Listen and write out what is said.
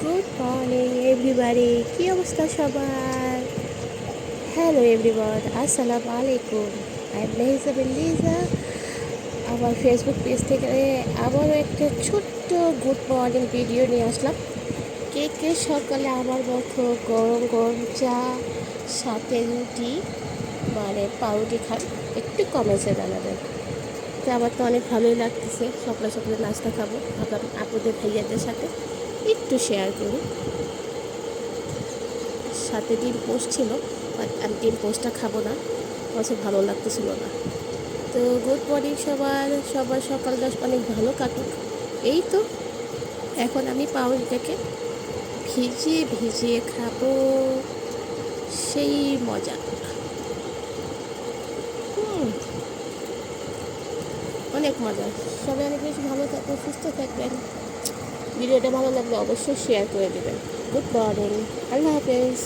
Good morning everybody, কি অবস্থা সবার? হ্যালো এভরিওয়ান, আসসালামু আলাইকুম। I am Liza. আমার ফেসবুক পেজ থেকে আবারও একটা ছোট্ট গুড মর্নিং ভিডিও নিয়ে আসলাম। কে কে সকালে আমার মতো গরম গরম চা সাথে রুটি মানে পাউরুটি খান, একটু কমেছে জানাবেন। তো আমার তো অনেক ভালোই লাগতেছে, সকালে সকালে নাস্তা খাবো, ভাবলাম আপুদের ভাইয়াদের সাথে একটু শেয়ার করি। সাথে ডিম পোস্ট ছিল, বাট আমি ডিম পোস্টটা খাবো না, আমার ভালো লাগতেছিল না। তো গুড মর্নিং সবার, সবার সকালটা অনেক ভালো কাটুক। এই তো এখন আমি পাউরুটিটাকে ভিজিয়ে ভিজিয়ে খাবো, সেই মজা। অনেক মজা। সবাই অনেক বেশি ভালো থাকবেন, সুস্থ থাকবেন। ভিডিওটা ভালো লাগলে অবশ্যই শেয়ার করে দেবেন। গুড মর্নিং, আল্লাহ হাফেজ।